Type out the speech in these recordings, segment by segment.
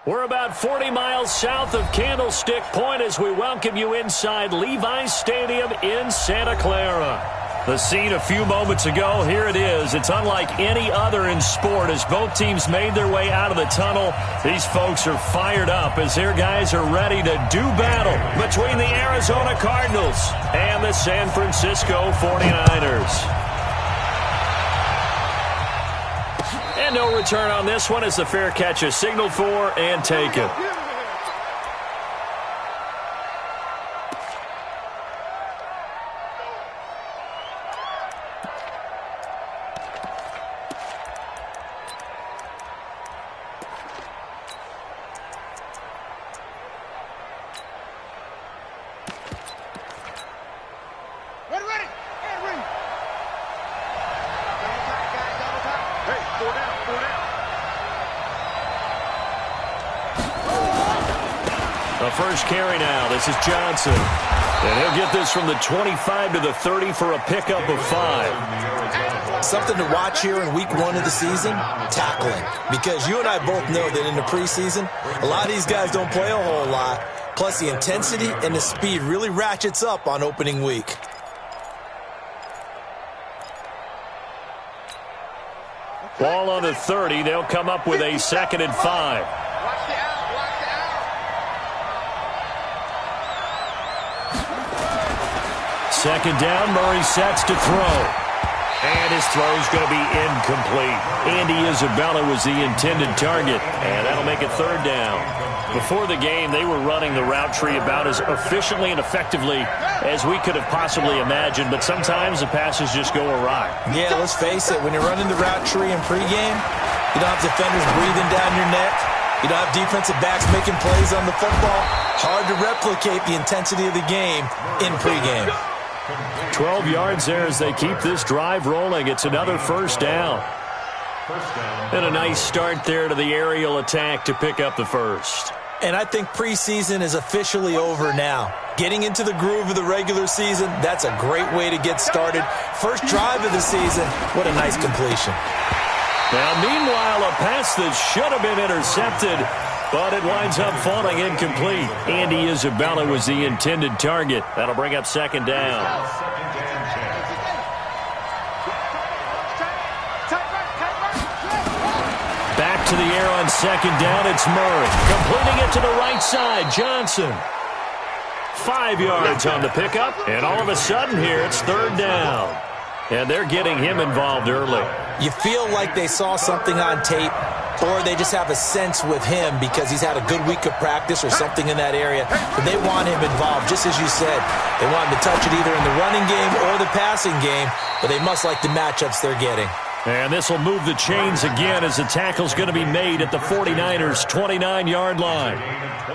We're about 40 miles south of Candlestick Point as we welcome you inside Levi's Stadium in Santa Clara. The scene a few moments ago, here it is. It's unlike any other in sport as both teams made their way out of the tunnel. These folks are fired up as their guys are ready to do battle between the Arizona Cardinals and the San Francisco 49ers. And no return on this one as the fair catch is signaled for and taken. The first carry now. This is Johnson. And he'll get this from the 25 to the 30 for a pickup of 5. Something to watch here in week 1 of the season, tackling. Because you and I both know that in the preseason, a lot of these guys don't play a whole lot. Plus the intensity and the speed really ratchets up on opening week. Ball on the 30. They'll come up with a 2nd and 5. Second down, Murray sets to throw. And his throw's going to be incomplete. Andy Isabella was the intended target, and that'll make it 3rd down. Before the game, they were running the route tree about as efficiently and effectively as we could have possibly imagined, but sometimes the passes just go awry. Yeah, let's face it, when you're running the route tree in pregame, you don't have defenders breathing down your neck. You don't have defensive backs making plays on the football. Hard to replicate the intensity of the game in pregame. 12 yards there as they keep this drive rolling. It's another 1st down. And a nice start there to the aerial attack to pick up the 1st. And I think preseason is officially over now. Getting into the groove of the regular season, that's a great way to get started. First drive of the season, what a nice completion. Now, meanwhile, a pass that should have been intercepted, but it winds up falling incomplete. Andy Isabella was the intended target. That'll bring up 2nd down. Back to the air on 2nd down, it's Murray. Completing it to the right side, Johnson. 5 yards on the pickup, and all of a sudden here it's 3rd down. And they're getting him involved early. You feel like they saw something on tape, or they just have a sense with him because he's had a good week of practice or something in that area. But they want him involved, just as you said. They want him to touch it either in the running game or the passing game, but they must like the matchups they're getting. And this will move the chains again as the tackle's going to be made at the 49ers' 29-yard line.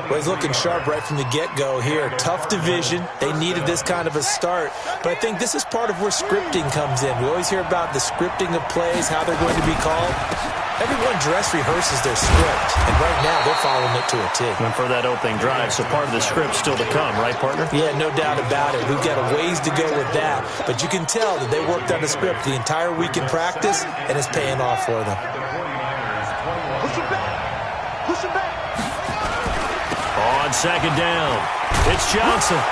Well, he's looking sharp right from the get-go here. Tough division. They needed this kind of a start. But I think this is part of where scripting comes in. We always hear about the scripting of plays, how they're going to be called. Everyone dress rehearses their script, and right now they're following it to a T. And for that opening drive, so part of the script still to come, right, partner? Yeah, no doubt about it. We've got a ways to go with that, but you can tell that they worked on the script the entire week in practice, and it's paying off for them. Push it back. Push it back. On 2nd down, it's Johnson.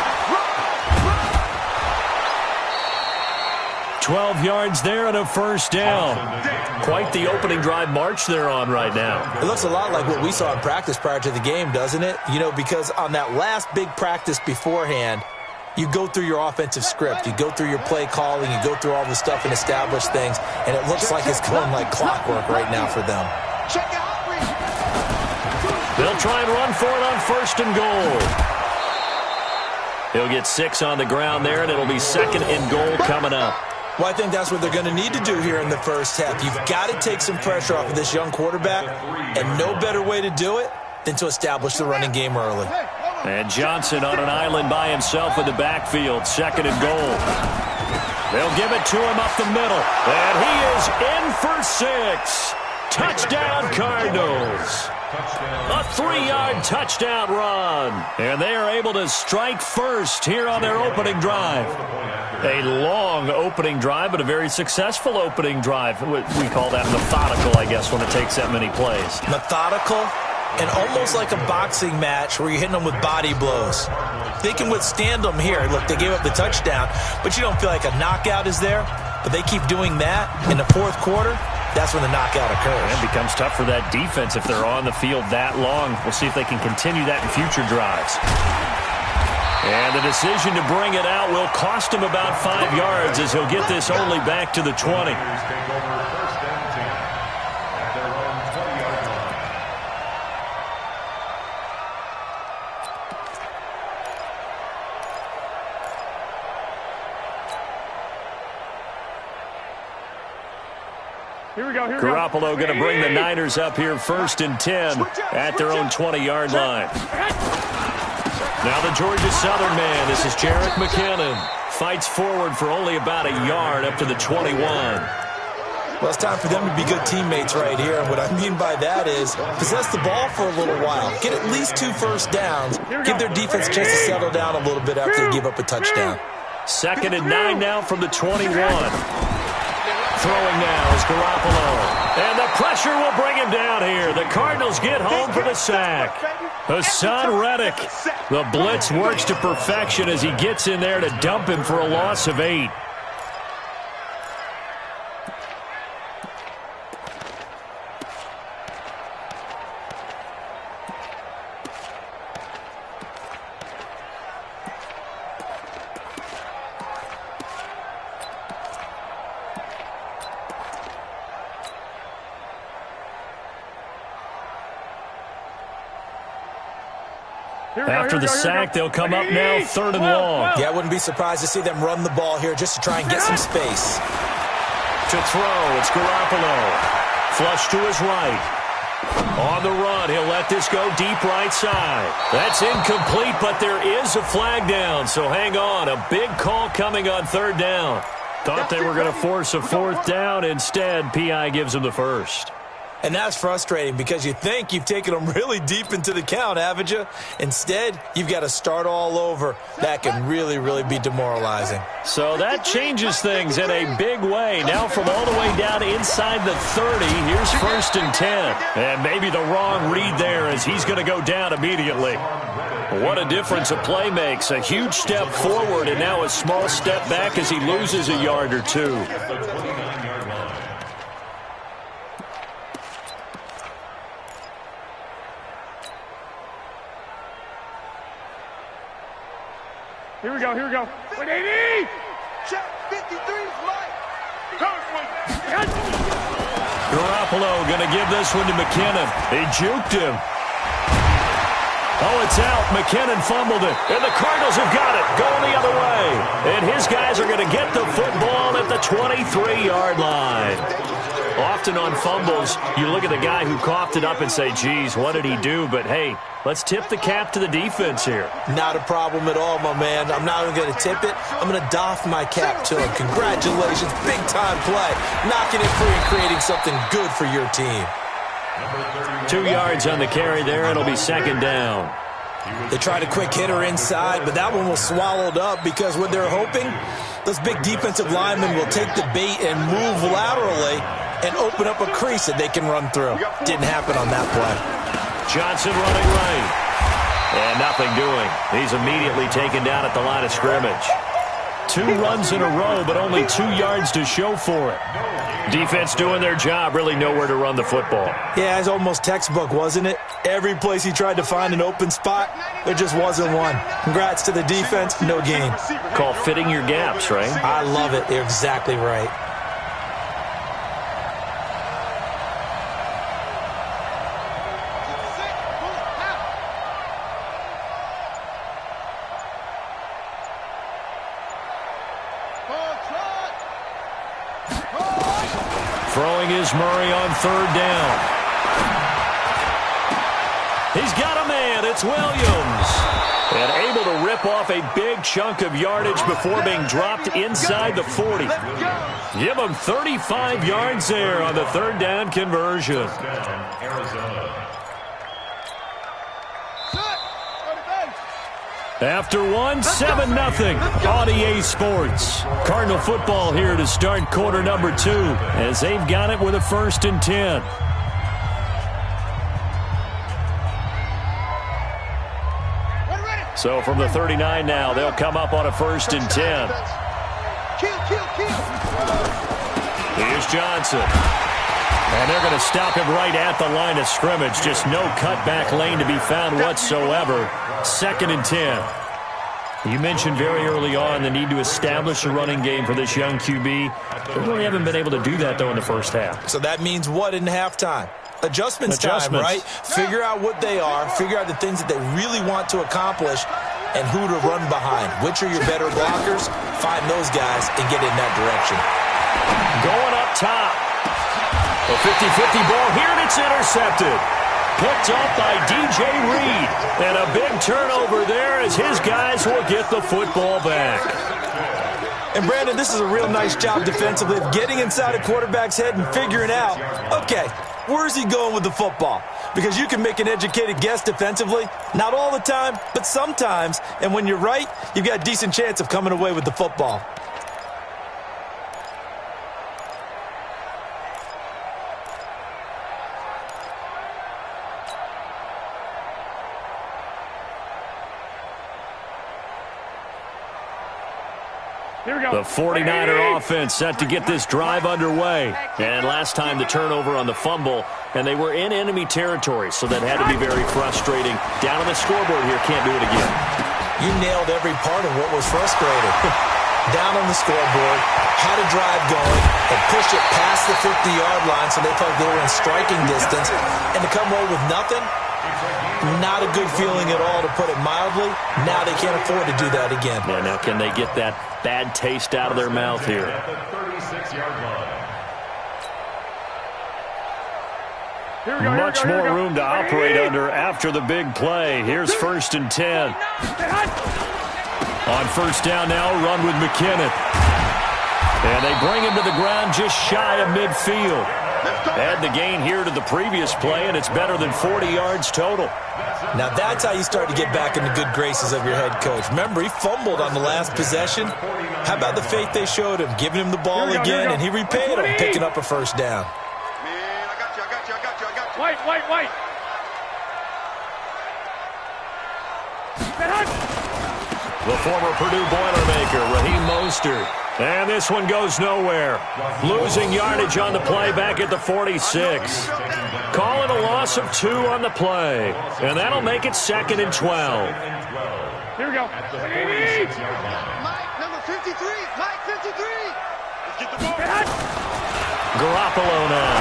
12 yards there and a 1st down. Quite the opening drive march they're on right now. It looks a lot like what we saw in practice prior to the game, doesn't it? You know, because on that last big practice beforehand, you go through your offensive script. You go through your play calling. You go through all the stuff and establish things. And it looks like it's going like clockwork right now for them. They'll try and run for it on 1st and goal. He'll get 6 on the ground there, and it'll be 2nd and goal coming up. Well, I think that's what they're going to need to do here in the first half. You've got to take some pressure off of this young quarterback, and no better way to do it than to establish the running game early. And Johnson on an island by himself in the backfield, 2nd and goal. They'll give it to him up the middle, and he is in for 6. Touchdown, Cardinals. A 3-yard touchdown run. And they are able to strike first here on their opening drive. A long opening drive, but a very successful opening drive. We call that methodical, I guess, when it takes that many plays. Methodical And almost like a boxing match where you're hitting them with body blows. They can withstand them here. Look, they gave up the touchdown, but you don't feel like a knockout is there. But they keep doing that in the fourth quarter. That's when the knockout occurs. It becomes tough for that defense if they're on the field that long. We'll see if they can continue that in future drives. And the decision to bring it out will cost him about 5 yards as he'll get this only back to the 20. Garoppolo going to bring the Niners up here 1st and 10 at their own 20-yard line. Now the Georgia Southern man, this is Jerick McKinnon. Fights forward for only about a yard up to the 21. Well, it's time for them to be good teammates right here. And what I mean by that is possess the ball for a little while. Get at least 2 first downs. Give their defense a chance to settle down a little bit after they give up a touchdown. 2nd and 9 now from the 21. Throwing now is Garoppolo. And the pressure will bring him down here. The Cardinals get home for the sack. Hassan Reddick. The blitz works to perfection as he gets in there to dump him for a loss of 8. After the sack, they'll come up now 3rd and long. Yeah, I wouldn't be surprised to see them run the ball here just to try and get some space. To throw, it's Garoppolo. Flush to his right. On the run, he'll let this go deep right side. That's incomplete, but there is a flag down, so hang on. A big call coming on 3rd down. Thought they were going to force a 4th down. Instead, P.I. gives them the first. And that's frustrating because you think you've taken them really deep into the count, haven't you? Instead, you've got to start all over. That can really, really be demoralizing. So that changes things in a big way. Now from all the way down inside the 30, here's 1st and 10. And maybe the wrong read there as he's going to go down immediately. What a difference a play makes. A huge step forward and now a small step back as he loses a yard or 2. Here we go. 180! Check 53's light. Garoppolo going to give this one to McKinnon. He juked him. Oh, it's out. McKinnon fumbled it. And the Cardinals have got it. Going the other way. And his guys are going to get the football at the 23-yard line. Often on fumbles, you look at the guy who coughed it up and say, geez, what did he do? But, hey, let's tip the cap to the defense here. Not a problem at all, my man. I'm not even going to tip it. I'm going to doff my cap to him. Congratulations. Big-time play. Knocking it free and creating something good for your team. 2 yards on the carry there. It'll be 2nd down. They tried a quick hitter inside, but that one was swallowed up because what they're hoping, those big defensive linemen will take the bait and move laterally and open up a crease that they can run through. Didn't happen on that play. Johnson running right. And nothing doing. He's immediately taken down at the line of scrimmage. 2 runs in a row, but only 2 yards to show for it. Defense doing their job, really nowhere to run the football. Yeah, it's almost textbook, wasn't it? Every place he tried to find an open spot, there just wasn't one. Congrats to the defense, no gain. Called fitting your gaps, right? I love it. You're exactly right. Throwing is Murray on 3rd down. He's got a man. It's Williams. And able to rip off a big chunk of yardage before being dropped inside the 40. Give him 35 yards there on the 3rd down conversion. After one, 7-0 on EA Sports. Cardinal football here to start quarter number 2 as they've got it with a 1st and 10. So from the 39 now, they'll come up on a 1st and 10. Here's Johnson. And they're going to stop him right at the line of scrimmage. Just no cutback lane to be found whatsoever. 2nd and 10. You mentioned very early on the need to establish a running game for this young QB. They really haven't been able to do that, though, in the first half. So that means what in halftime? Adjustments time, right? Figure out what they are. Figure out the things that they really want to accomplish and who to run behind. Which are your better blockers? Find those guys and get in that direction. Going up top. A 50-50 ball here, and it's intercepted. Picked up by DJ Reed. And a big turnover there as his guys will get the football back. And, Brandon, this is a real nice job defensively of getting inside a quarterback's head and figuring out, okay, where's he going with the football? Because you can make an educated guess defensively. Not all the time, but sometimes. And when you're right, you've got a decent chance of coming away with the football. The 49er offense set to get this drive underway. And last time the turnover on the fumble, and they were in enemy territory, so that had to be very frustrating. Down on the scoreboard here, can't do it again. You nailed every part of what was frustrating. Down on the scoreboard, had a drive going, and pushed it past the 50-yard line so they felt they were in striking distance. And to come away with nothing, not a good feeling at all, to put it mildly. Now they can't afford to do that again. Yeah, now can they get that bad taste out of their mouth here? Much more room to operate under after the big play. Here's 1st and 10. On 1st down now, run with McKinnon. And they bring him to the ground just shy of midfield. Add the gain here to the previous play, and it's better than 40 yards total. Now that's how you start to get back in the good graces of your head coach. Remember, he fumbled on the last possession. How about the faith they showed him, giving him the ball again, and he repaid him, picking up a 1st down. Man, I got you. White. The former Purdue Boilermaker, Raheem Mostert. And this one goes nowhere. Losing yardage on the play back at the 46. Calling a loss of 2 on the play. And that'll make it 2nd and 12. Here we go. Mike, number 53. Mike, 53. Let's get the ball. Garoppolo now.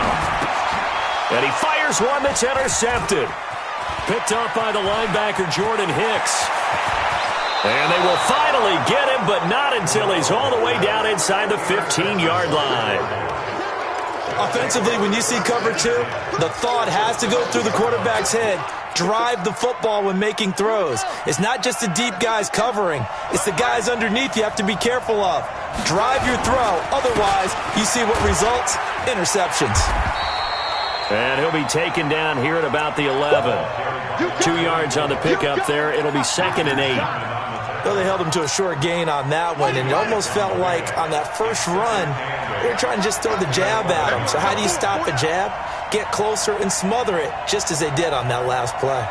And he fires one that's intercepted. Picked up by the linebacker, Jordan Hicks. And they will finally get him, but not until he's all the way down inside the 15-yard line. Offensively, when you see cover 2, the thought has to go through the quarterback's head. Drive the football when making throws. It's not just the deep guys covering. It's the guys underneath you have to be careful of. Drive your throw. Otherwise, you see what results? Interceptions. And he'll be taken down here at about the 11. 2 yards on the pickup there. It'll be 2nd and 8. Well, they held him to a short gain on that one, and it almost felt like on that first run, they were trying to just throw the jab at him. So how do you stop a jab? Get closer and smother it, just as they did on that last play.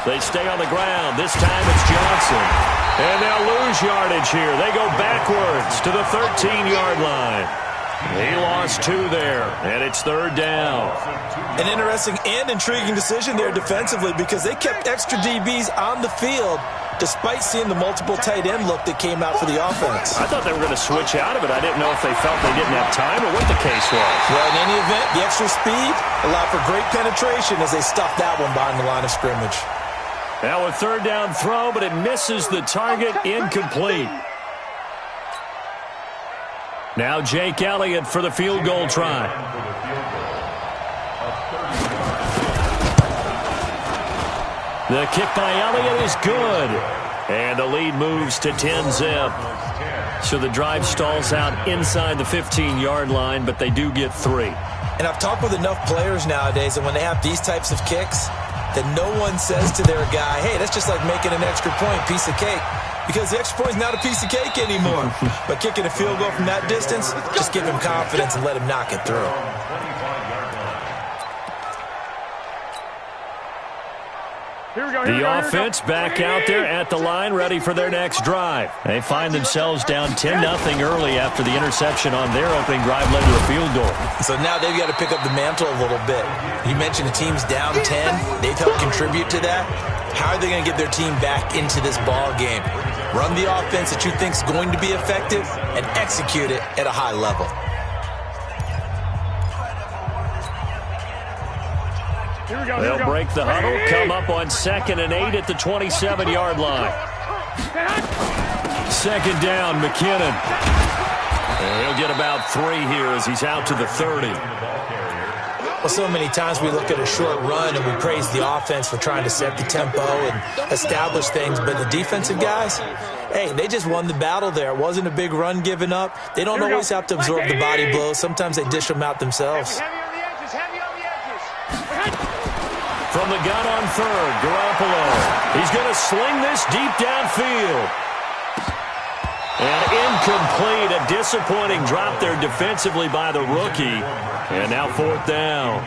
They stay on the ground. This time it's Johnson. And they'll lose yardage here. They go backwards to the 13-yard line. He lost 2 there, and it's 3rd down. An interesting and intriguing decision there defensively, because they kept extra DBs on the field despite seeing the multiple tight end look that came out for the offense. I thought they were going to switch out of it. I didn't know if they felt they didn't have time or what the case was. Well, in any event, the extra speed allowed for great penetration as they stuffed that one behind the line of scrimmage. Now a 3rd down throw, but it misses the target, incomplete. Now Jake Elliott for the field goal try. The kick by Elliott is good. And the lead moves to 10-zip. So the drive stalls out inside the 15-yard line, but they do get 3. And I've talked with enough players nowadays, and when they have these types of kicks, that no one says to their guy, hey, that's just like making an extra point, piece of cake. Because the extra point is not a piece of cake anymore. But kicking a field goal from that distance, just give him confidence and let him knock it through. The offense back out there at the line, ready for their next drive. They find themselves down 10-0 early after the interception on their opening drive led to a field goal. So now they've got to pick up the mantle a little bit. You mentioned the team's down 10. They've helped contribute to that. How are they going to get their team back into this ball game? Run the offense that you think is going to be effective and execute it at a high level. They'll break the huddle, come up on 2nd and 8 at the 27-yard line. 2nd down, McKinnon. And he'll get about 3 here as he's out to the 30. Well, so many times we look at a short run and we praise the offense for trying to set the tempo and establish things, but the defensive guys, hey, they just won the battle there. It wasn't a big run given up. They don't always have to absorb the body blows. Sometimes they dish them out themselves. From the gun on 3rd, Garoppolo. He's going to sling this deep downfield. And incomplete, a disappointing drop there defensively by the rookie. And now 4th down.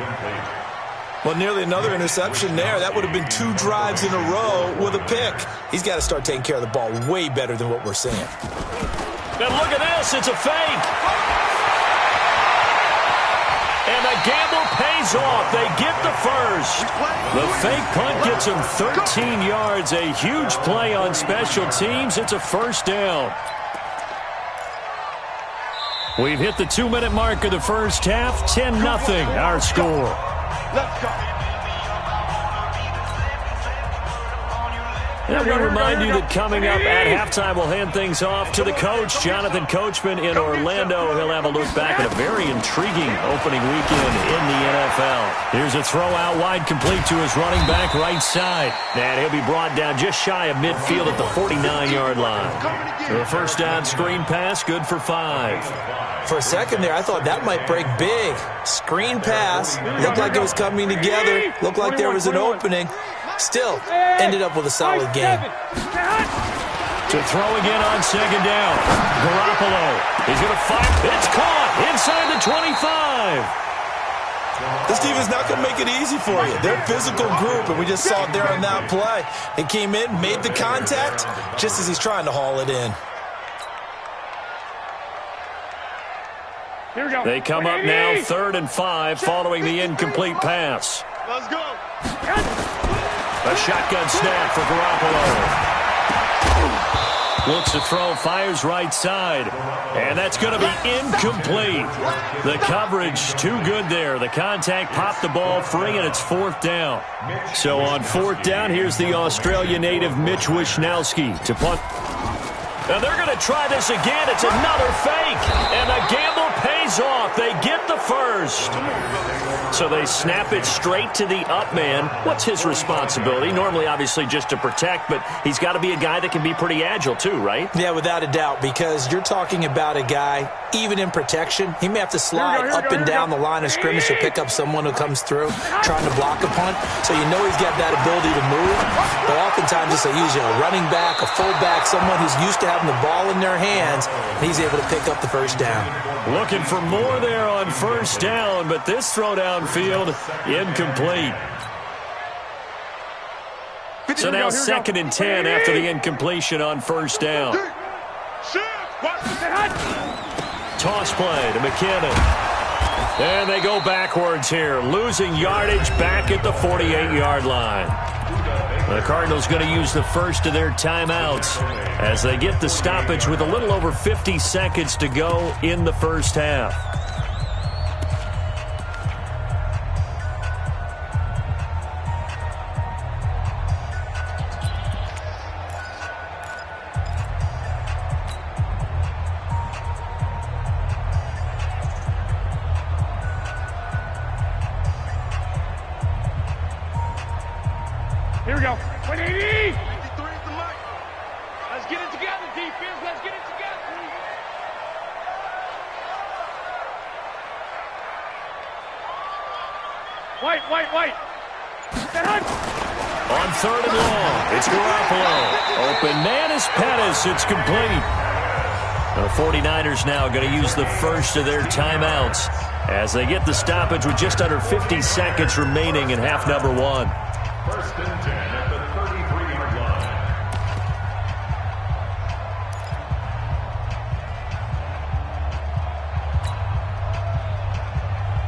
Well, nearly another interception there. That would have been 2 drives in a row with a pick. He's got to start taking care of the ball way better than what we're seeing. And look at this, it's a fake. And the gamble pays off. They get the first. The fake punt gets them 13 yards. A huge play on special teams. It's a 1st down. We've hit the 2-minute mark of the first half. 10-0 our score. Let's go. And we remind you that coming up at halftime, we'll hand things off to the coach, Jonathan Coachman in Orlando. He'll have a look back at a very intriguing opening weekend in the NFL. Here's a throw out wide, complete to his running back right side. And he'll be brought down just shy of midfield at the 49-yard line. The 1st down screen pass, good for 5. For a second there, I thought that might break big. Screen pass, looked like it was coming together, looked like there was an opening. Still, ended up with a solid game. To throw again on 2nd down. Garoppolo. He's going to fire. It's caught inside the 25. This team is not going to make it easy for you. They're a physical group, and we just saw it there on that play. They came in, made the contact, just as he's trying to haul it in. Here we go. They come up now 3rd and 5 following the incomplete pass. Let's go. A shotgun snap for Garoppolo. Looks to throw, fires right side. And that's going to be incomplete. The coverage too good there. The contact popped the ball free, and it's 4th down. So on 4th down, here's the Australia native Mitch Wishnowski to punt. Now they're going to try this again. It's another fake. And the gamble pays off. They get the first. So they snap it straight to the up man. What's his responsibility? Normally, obviously, just to protect, but he's got to be a guy that can be pretty agile too, right? Yeah, without a doubt, because you're talking about a guy, even in protection, he may have to slide up and down the line of scrimmage to pick up someone who comes through trying to block a punt. So you know he's got that ability to move. But oftentimes, it's usually a running back, a fullback, someone who's used to having the ball in their hands, and he's able to pick up the 1st down. Looking for more there on 1st down, but this throw downfield, incomplete. So now 2nd and 10 after the incompletion on 1st down. Toss play to McKinnon. And they go backwards here, losing yardage back at the 48-yard line. The Cardinals going to use the first of their timeouts as they get the stoppage with a little over 50 seconds to go in the first half. Here we go. 180. 53 at the mic. Let's get it together, defense. Let's get it together. White. On 3rd and long, it's Garoppolo. Open man is Pettis. It's complete. The 49ers now going to use the first of their timeouts as they get the stoppage with just under 50 seconds remaining in half number 1. First and 10 at the 33-yard line.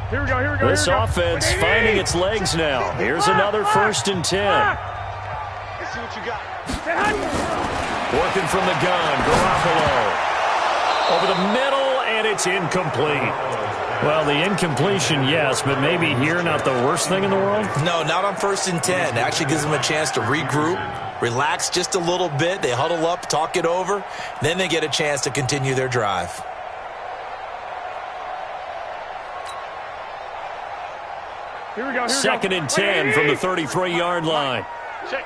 Here we go, here we go. This offense finding its legs now. Here's another first and 10. Let's see what you got. Working from the gun, Garoppolo. Over the middle, and it's incomplete. Well, the incompletion, yes, but maybe here not the worst thing in the world? No, not on first and 10. It actually gives them a chance to regroup, relax just a little bit. They huddle up, talk it over. Then they get a chance to continue their drive. Here we go, Second and 10 from the 33-yard line. Check.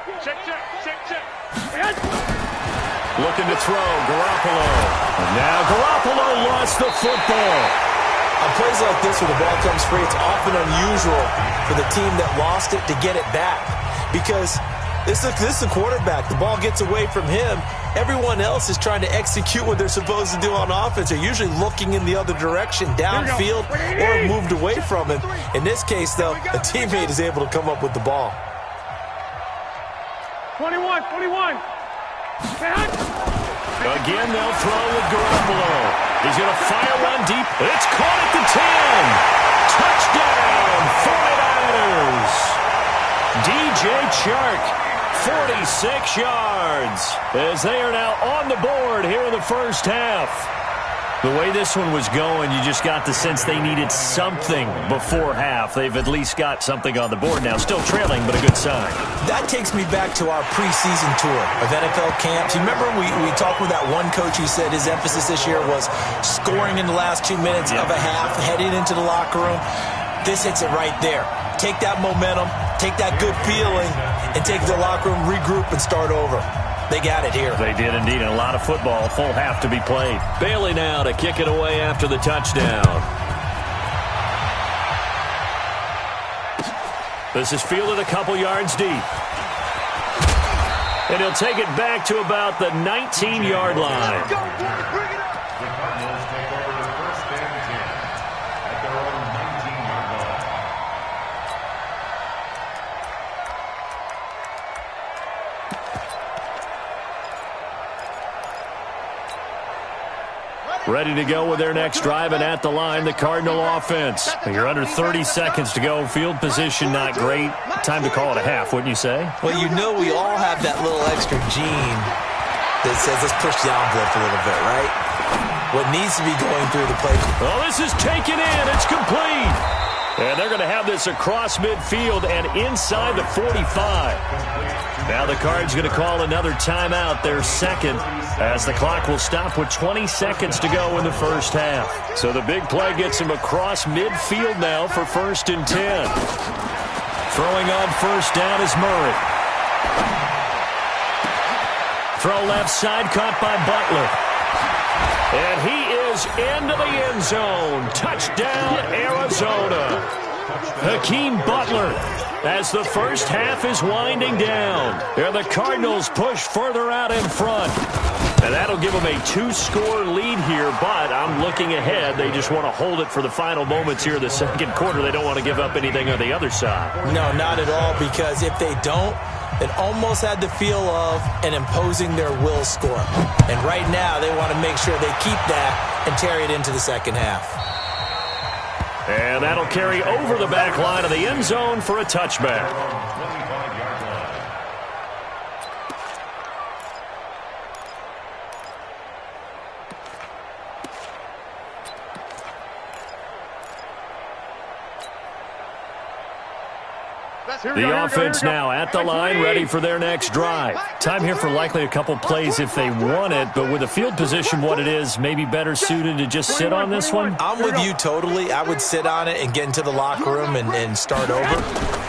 Looking to throw, Garoppolo. And now Garoppolo lost the football. On plays like this where the ball comes free, it's often unusual for the team that lost it to get it back. Because this is the quarterback. The ball gets away from him. Everyone else is trying to execute what they're supposed to do on offense. They're usually looking in the other direction, downfield, or moved away from him. In this case, though, a teammate is able to come up with the ball. 21. Again, they'll throw with Garoppolo. He's going to fire one deep. It's caught at the 10. Touchdown, 49ers. DJ Chark, 46 yards, as they are now on the board here in the first half. The way this one was going, you just got the sense they needed something before half. They've at least got something on the board now. Still trailing, but a good sign. That takes me back to our preseason tour of NFL camps. You remember we talked with that one coach who said his emphasis this year was scoring in the last 2 minutes of a half, heading into the locker room. This hits it right there. Take that momentum, take that good feeling, and take the locker room, regroup, and start over. They got it here. They did indeed. And a lot of football, full half to be played. Bailey now to kick it away after the touchdown. This is fielded a couple yards deep. And he'll take it back to about the 19-yard line. The Cardinals take over first and 10 at their own 19-yard line. Ready to go with their next drive, and at the line, the Cardinal offense. You're under 30 seconds to go. Field position not great. Time to call it a half, wouldn't you say? Well, you know we all have that little extra gene that says let's push the envelope a little bit, right? What needs to be going through the play. Well, this is taken in. It's complete. And they're going to have this across midfield and inside the 45. Now the Cards going to call another timeout, their second, as the clock will stop with 20 seconds to go in the first half. So the big play gets him across midfield now for first and 10. Throwing on first down is Murray. Throw left side, caught by Butler. And he is into the end zone. Touchdown, Arizona. Hakeem Butler, as the first half is winding down. And the Cardinals push further out in front. And that'll give them a 2-score lead here, but I'm looking ahead. They just want to hold it for the final moments here in the second quarter. They don't want to give up anything on the other side. No, not at all, because if they don't, it almost had the feel of an imposing their will score. And right now, they want to make sure they keep that and carry it into the second half. And that'll carry over the back line of the end zone for a touchback. The offense now at the line, ready for their next drive. Time here for likely a couple plays if they want it, but with the field position what it is, maybe better suited to just sit on this one? I'm with you totally. I would sit on it and get into the locker room and start over.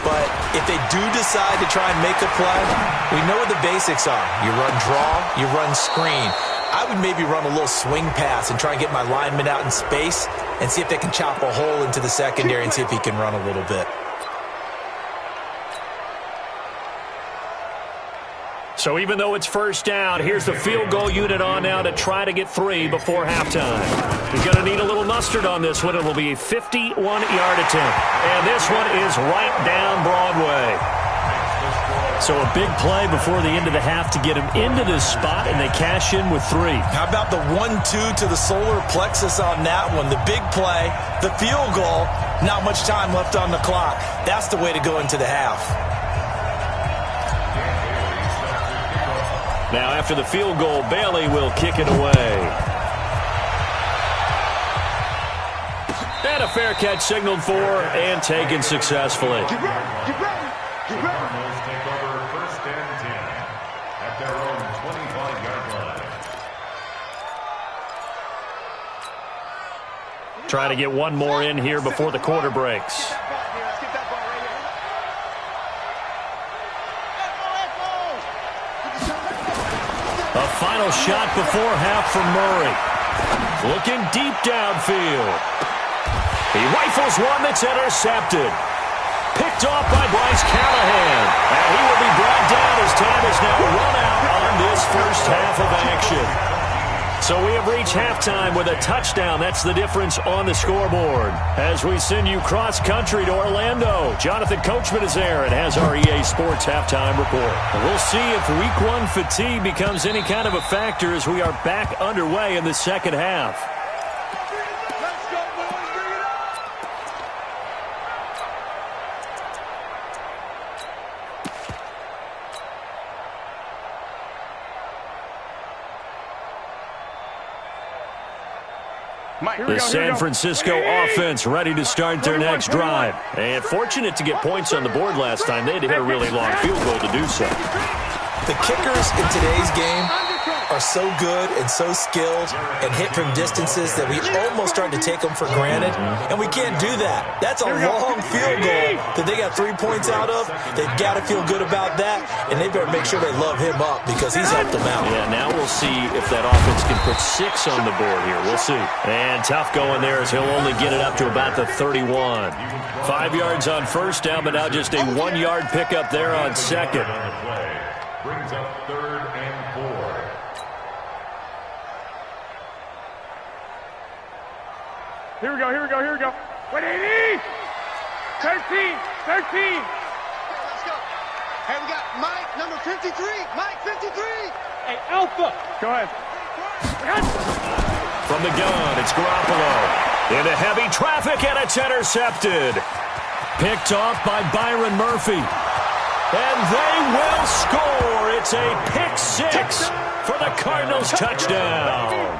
But if they do decide to try and make a play, we know what the basics are. You run draw, you run screen. I would maybe run a little swing pass and try and get my lineman out in space and see if they can chop a hole into the secondary and see if he can run a little bit. So even though it's first down, here's the field goal unit on now to try to get 3 before halftime. He's going to need a little mustard on this one. It will be a 51-yard attempt. And this one is right down Broadway. So a big play before the end of the half to get him into this spot, and they cash in with 3. How about the 1-2 to the solar plexus on that one? The big play, the field goal, not much time left on the clock. That's the way to go into the half. Now after the field goal, Bailey will kick it away. And a fair catch signaled for and taken successfully. Get ready, get ready, get ready. Cardinals take over 1st and 10 at their own 25-yard line. Trying to get one more in here before the quarter breaks. A final shot before half from Murray. Looking deep downfield. He rifles one that's intercepted. Picked off by Bryce Callahan. And he will be brought down as time is now run out on this first half of action. So we have reached halftime with a touchdown. That's the difference on the scoreboard. As we send you cross-country to Orlando, Jonathan Coachman is there and has our EA Sports halftime report. And we'll see if Week 1 fatigue becomes any kind of a factor as we are back underway in the second half. Let's go, boys. Bring it up. The San Francisco offense ready to start their next drive. And fortunate to get points on the board last time. They had to hit a really long field goal to do so. The kickers in today's game are so good and so skilled and hit from distances that we almost start to take them for granted, and we can't do that. That's a long field goal that they got 3 points out of. They've got to feel good about that, and they better make sure they love him up because he's helped them out. Yeah, now we'll see if that offense can put 6 on the board here. We'll see. And tough going there as he'll only get it up to about the 31. 5 yards on first down, but now just a 1-yard pickup there on second. Brings up 3rd and 4. Here we go, here we go, here we go. 180! 13, 13. Let's go. Hey, we got Mike, number 53. Mike, 53. Hey, Alpha. Go ahead. From the gun, it's Garoppolo. Into heavy traffic, and it's intercepted. Picked off by Byron Murphy. And they will score. It's a pick 6 for the Cardinals touchdown.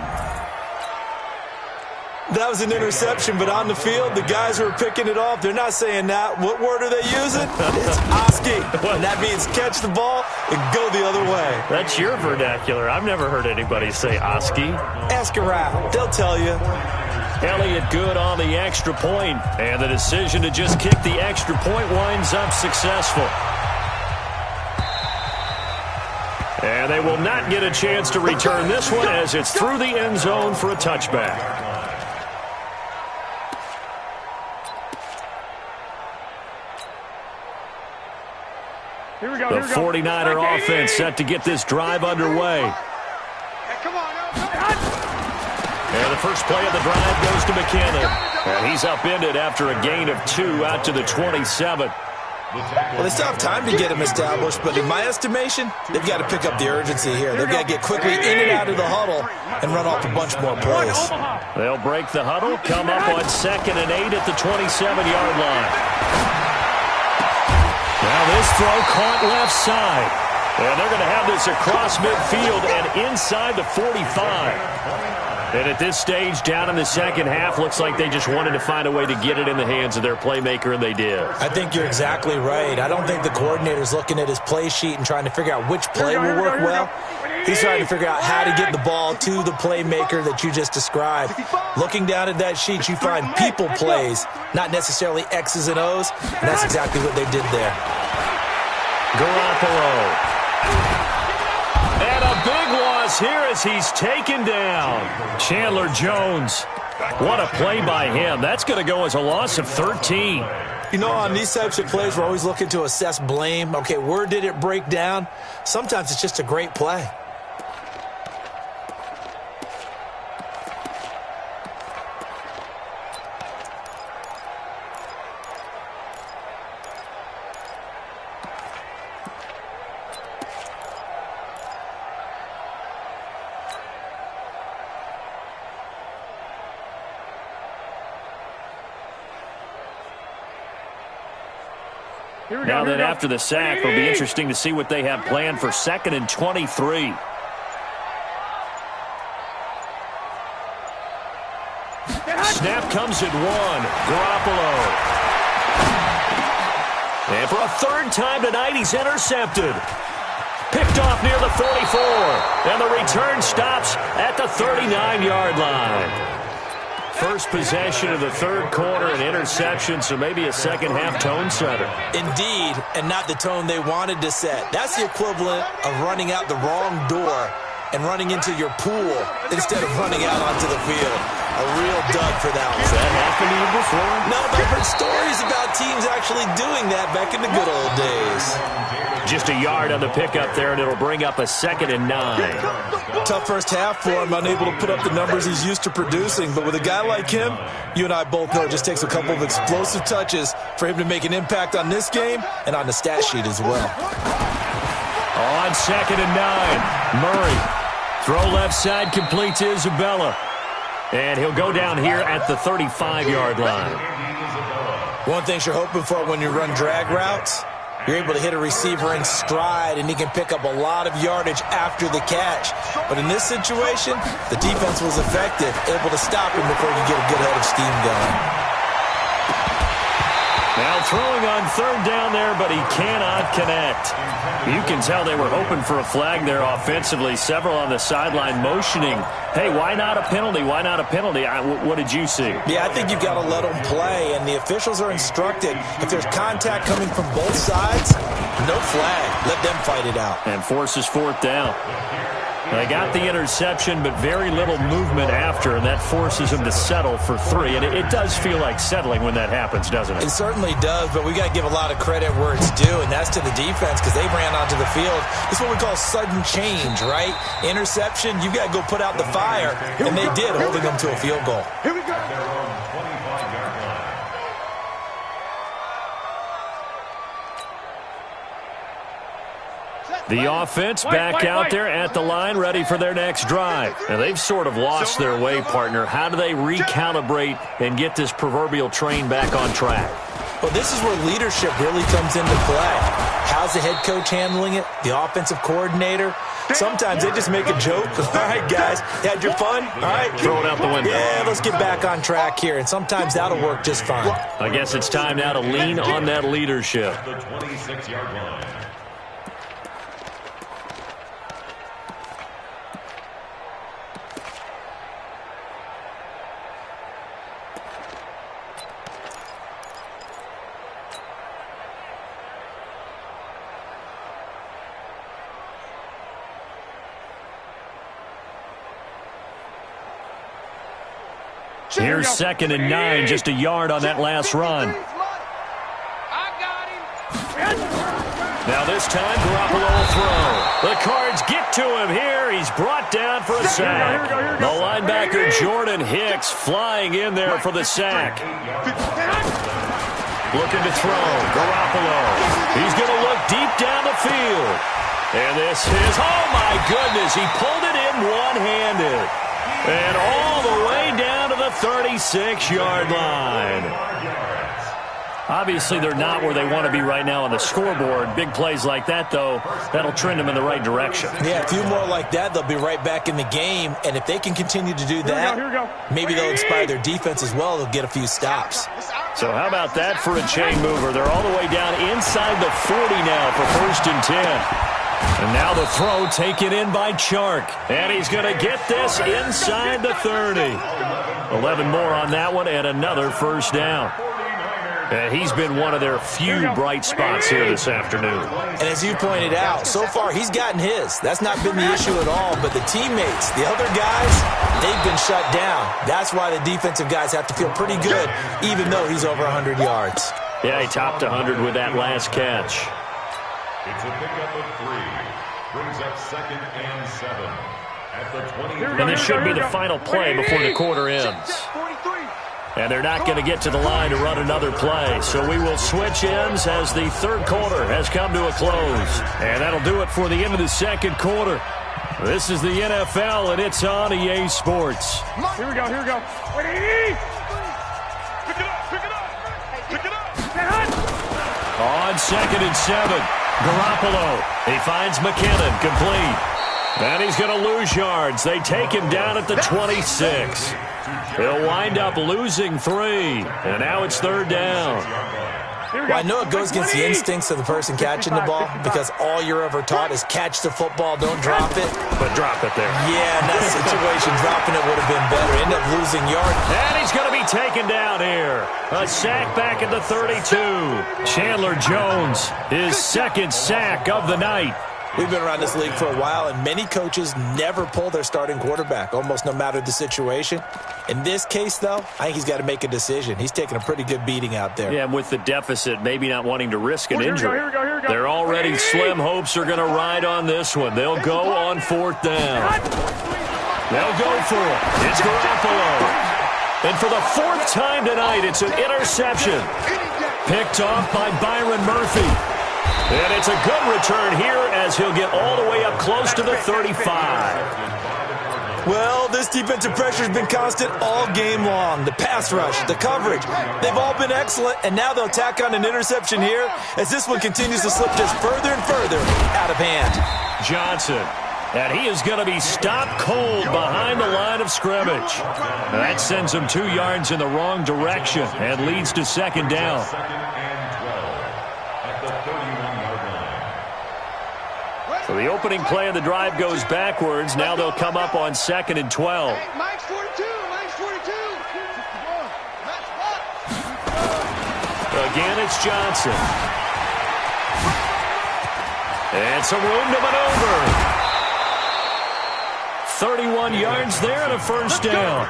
That was an interception, but on the field, the guys who are picking it off, they're not saying that. What word are they using? It's Oski. And that means catch the ball and go the other way. That's your vernacular. I've never heard anybody say Oski. Ask around. They'll tell you. Elliott good on the extra point, and the decision to just kick the extra point winds up successful. And they will not get a chance to return this one as it's through the end zone for a touchback. Here we go, The here we go. 49er offense set to get this drive underway. Hey, come on, And the first play of the drive goes to McKinnon. And he's upended after a gain of 2 out to the 27. Well, they still have time to get him established, but in my estimation, they've got to pick up the urgency here. They've got to get quickly in and out of the huddle and run off a bunch more plays. They'll break the huddle, come up on 2nd and 8 at the 27-yard line. Now this throw caught left side. And they're going to have this across midfield and inside the 45. And at this stage, down in the second half, looks like they just wanted to find a way to get it in the hands of their playmaker, and they did. I think you're exactly right. I don't think the coordinator's looking at his play sheet and trying to figure out which play will work well. He's trying to figure out how to get the ball to the playmaker that you just described. Looking down at that sheet, you find people plays, not necessarily X's and O's, and that's exactly what they did there. Garoppolo. And a big loss here as he's taken down. Chandler Jones. What a play by him. That's going to go as a loss of 13. You know, on these types of plays, we're always looking to assess blame. Okay, where did it break down? Sometimes it's just a great play. Now then, after the sack, it'll be interesting to see what they have planned for 2nd and 23. Snap comes at 1. Garoppolo. And for a 3rd time tonight, he's intercepted. Picked off near the 44. And the return stops at the 39-yard line. First possession of the 3rd quarter, an interception, so maybe a second-half tone setter. Indeed, and not the tone they wanted to set. That's the equivalent of running out the wrong door and running into your pool instead of running out onto the field. A real dud for that one. Has that happened to you before? No, but I've heard stories about teams actually doing that back in the good old days. Just a yard on the pickup there, and it'll bring up a 2nd and 9. Tough first half for him, unable to put up the numbers he's used to producing. But with a guy like him, you and I both know it just takes a couple of explosive touches for him to make an impact on this game and on the stat sheet as well. On 2nd and 9, Murray. Throw left side, complete to Isabella. And he'll go down here at the 35-yard line. One thing you're hoping for when you run drag routes, you're able to hit a receiver in stride, and he can pick up a lot of yardage after the catch. But in this situation, the defense was effective, able to stop him before he could get a good head of steam going. Now throwing on 3rd down there, but he cannot connect. You can tell they were hoping for a flag there offensively. Several on the sideline motioning, hey, why not a penalty? Why not a penalty? What did you see? Yeah, I think you've got to let them play, and the officials are instructed, if there's contact coming from both sides, no flag. Let them fight it out. And forces 4th down. They got the interception, but very little movement after, and that forces them to settle for 3. And it does feel like settling when that happens, doesn't it? It certainly does, but we got to give a lot of credit where it's due, and that's to the defense because they ran onto the field. This is what we call sudden change, right? Interception, you got to go put out the fire, and they did, holding them to a field goal. Here we go. The offense back out there at the line, ready for their next drive. Now, they've sort of lost their way, partner. How do they recalibrate and get this proverbial train back on track? Well, this is where leadership really comes into play. How's the head coach handling it? The offensive coordinator? Sometimes they just make a joke. All right, guys, had your fun? All right. Throw it out the window. Yeah, let's get back on track here, and sometimes that'll work just fine. I guess it's time now to lean on that leadership. The 26-yard line. Here's 2nd and 9, just a yard on that last run. Now this time, Garoppolo will throw. The Cards get to him here. He's brought down for a sack. The linebacker, Jordan Hicks, flying in there for the sack. Looking to throw. Garoppolo. He's going to look deep down the field. And this is, oh my goodness, he pulled it in one-handed. And all the way down to the 36-yard line. Obviously, they're not where they want to be right now on the scoreboard. Big plays like that, though, that'll trend them in the right direction. Yeah, a few more like that, they'll be right back in the game. And if they can continue to do that, maybe they'll inspire their defense as well. They'll get a few stops. So how about that for a chain mover? They're all the way down inside the 40 now for 1st and 10. And now the throw taken in by Chark. And he's going to get this inside the 30. 11 more on that one and another first down. He's been one of their few bright spots here this afternoon. And as you pointed out, so far he's gotten his. That's not been the issue at all. But the teammates, the other guys, they've been shut down. That's why the defensive guys have to feel pretty good, even though he's over 100 yards. Yeah, he topped 100 with that last catch. It's a pickup of 3. Brings up 2nd and 7 at the 20. And this should be the final play before the quarter ends. And they're not going to get to the line to run another play. So we will switch ends as the 3rd quarter has come to a close. And that'll do it for the end of the 2nd quarter. This is the NFL, and it's on EA Sports. Here we go, here we go. 180! Pick it up, pick it up! Pick it up! On 2nd and 7, Garoppolo. He finds McKinnon, complete. And he's going to lose yards. They take him down at the 26. He'll wind up losing 3. And now it's 3rd down. Well, I know it goes against the instincts of the person catching the ball because all you're ever taught is catch the football, don't drop it. But drop it there. Yeah, in that situation, dropping it would have been better. End up losing yards. And he's going to be taken down here. A sack back at the 32. Chandler Jones, his 2nd sack of the night. We've been around this league for a while, and many coaches never pull their starting quarterback, almost no matter the situation. In this case, though, I think he's got to make a decision. He's taking a pretty good beating out there. Yeah, and with the deficit, maybe not wanting to risk an injury. Here we go. Their already slim hopes are going to ride on this one. They'll go on 4th down. They'll go for it. It's Garoppolo. And for the 4th time tonight, it's an interception. Picked off by Byron Murphy. And it's a good return here as he'll get all the way up close to the 35. Well, this defensive pressure has been constant all game long. The pass rush, the coverage, they've all been excellent, and now they'll tack on an interception here as this one continues to slip just further and further out of hand. Johnson, and he is going to be stopped cold behind the line of scrimmage. That sends him 2 yards in the wrong direction and leads to 2nd down. So the opening play of the drive goes backwards. Now they'll come up on 2nd and 12. Hey, Mike's 42. Mike's 42. Again, it's Johnson. And some room to maneuver. 31 yards there and a 1st down.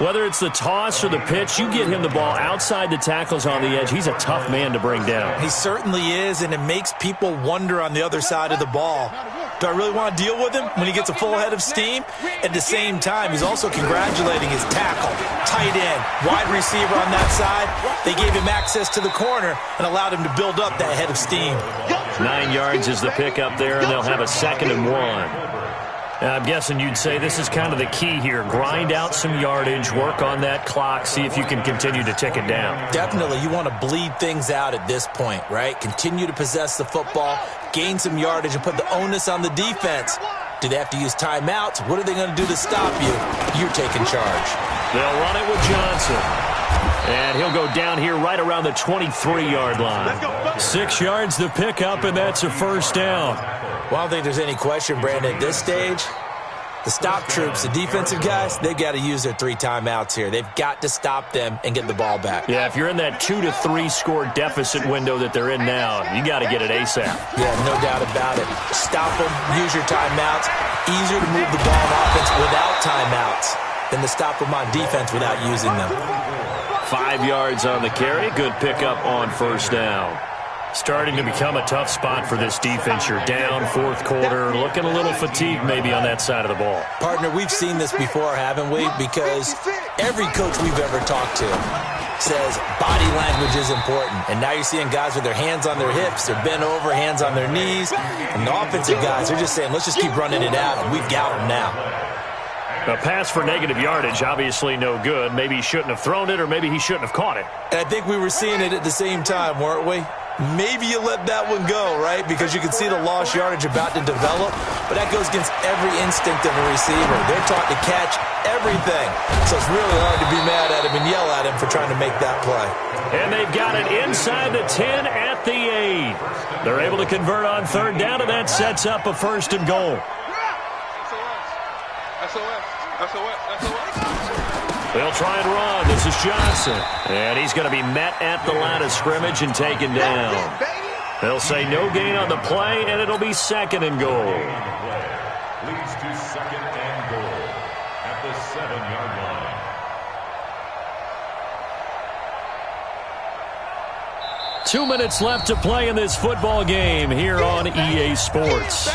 Whether it's the toss or the pitch, you get him the ball outside the tackles on the edge. He's a tough man to bring down. He certainly is, and it makes people wonder on the other side of the ball. Do I really want to deal with him when he gets a full head of steam? At the same time, he's also congratulating his tackle, tight end, wide receiver on that side. They gave him access to the corner and allowed him to build up that head of steam. 9 yards is the pickup there, and they'll have a 2nd and 1. I'm guessing you'd say this is kind of the key here. Grind out some yardage, work on that clock, see if you can continue to tick it down. Definitely. You want to bleed things out at this point, right? Continue to possess the football, gain some yardage, and put the onus on the defense. Do they have to use timeouts? What are they going to do to stop you? You're taking charge. They'll run it with Johnson. And he'll go down here right around the 23-yard line. 6 yards the pickup, and that's a 1st down. Well, I don't think there's any question, Brandon, at this stage, the stop troops, the defensive guys, they've got to use their 3 timeouts here. They've got to stop them and get the ball back. Yeah, if you're in that 2 to 3 score deficit window that they're in now, you got to get it ASAP. Yeah, no doubt about it. Stop them, use your timeouts. Easier to move the ball on offense without timeouts than to stop them on defense without using them. 5 yards on the carry. Good pickup on 1st down. Starting to become a tough spot for this defense. You're down 4th quarter, looking a little fatigued maybe on that side of the ball. Partner, we've seen this before, haven't we? Because every coach we've ever talked to says body language is important. And now you're seeing guys with their hands on their hips, they're bent over, hands on their knees. And the offensive guys, they're just saying, let's just keep running it out, and we've got them now. A pass for negative yardage, obviously no good. Maybe he shouldn't have thrown it, or maybe he shouldn't have caught it. And I think we were seeing it at the same time, weren't we? Maybe you let that one go, right? Because you can see the lost yardage about to develop. But that goes against every instinct of a receiver. They're taught to catch everything. So it's really hard to be mad at him and yell at him for trying to make that play. And they've got it inside the 10 at the 8. They're able to convert on 3rd down, and that sets up a 1st and goal. They'll try and run. This is Johnson. And he's going to be met at the line of scrimmage and taken down. They'll say no gain on the play, and it'll be 2nd and goal. Leads to 2nd and goal at the 7-yard line. 2 minutes left to play in this football game here on EA Sports.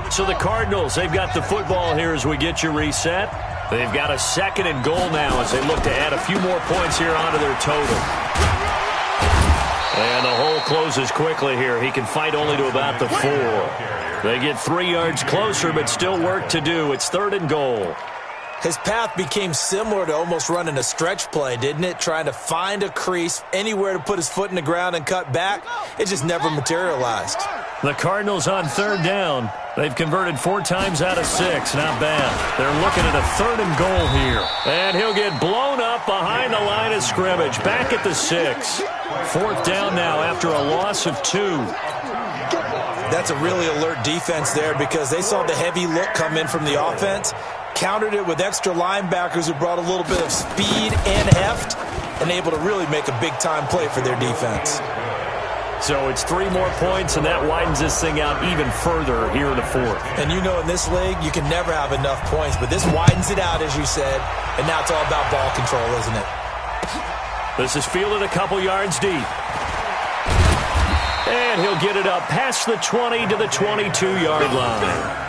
So the Cardinals, they've got the football here as we get you reset. They've got a 2nd and goal now as they look to add a few more points here onto their total. And the hole closes quickly here. He can fight only to about the 4. They get 3 yards closer, but still work to do. It's 3rd and goal. His path became similar to almost running a stretch play, didn't it? Trying to find a crease, anywhere to put his foot in the ground and cut back. It just never materialized. The Cardinals on 3rd down. They've converted 4 times out of 6. Not bad. They're looking at a 3rd and goal here. And he'll get blown up behind the line of scrimmage. Back at the 6. 4th down now after a loss of 2. That's a really alert defense there because they saw the heavy look come in from the offense, countered it with extra linebackers who brought a little bit of speed and heft, and able to really make a big-time play for their defense. So it's 3 more points, and that widens this thing out even further here in the 4th. And you know in this league, you can never have enough points, but this widens it out, as you said, and now it's all about ball control, isn't it? This is fielded a couple yards deep. And he'll get it up past the 20 to the 22-yard line.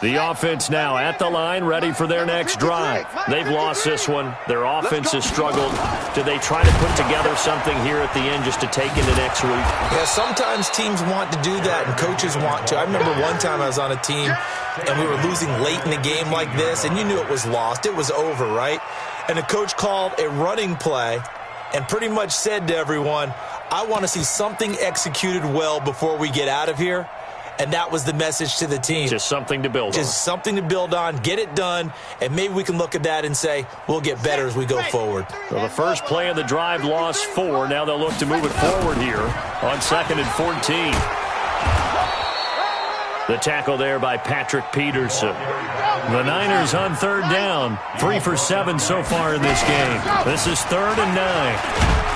The offense now at the line, ready for their next drive. They've lost this one. Their offense has struggled. Do they try to put together something here at the end just to take into next week? Yeah, sometimes teams want to do that, and coaches want to. I remember one time I was on a team, and we were losing late in the game like this, and you knew it was lost. It was over, right? And the coach called a running play and pretty much said to everyone, I want to see something executed well before we get out of here. And that was the message to the team. Just something to build on. Just something to build on, get it done, and maybe we can look at that and say, we'll get better as we go forward. So the first play of the drive lost 4. Now they'll look to move it forward here on 2nd and 14. The tackle there by Patrick Peterson. The Niners on 3rd down. 3 for 7 so far in this game. This is 3rd and 9.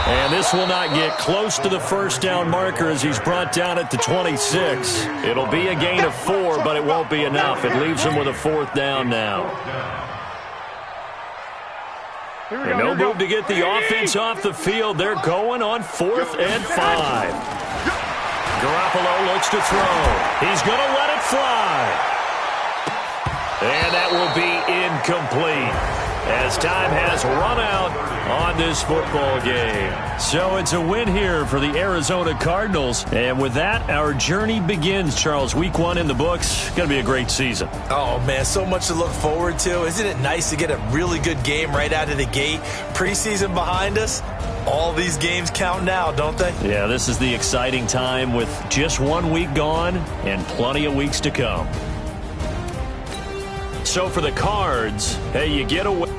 And this will not get close to the first down marker as he's brought down at the 26. It'll be a gain of 4, but it won't be enough. It leaves him with a 4th down now. And no move to get the offense off the field. They're going on 4th and 5. Garoppolo looks to throw. He's going to let it fly. And that will be incomplete as time has run out on this football game. So it's a win here for the Arizona Cardinals. And with that, our journey begins, Charles. Week 1 in the books. Going to be a great season. Oh, man, so much to look forward to. Isn't it nice to get a really good game right out of the gate? Preseason behind us. All these games count now, don't they? Yeah, this is the exciting time with just 1 week gone and plenty of weeks to come. So for the Cards, hey, you get away.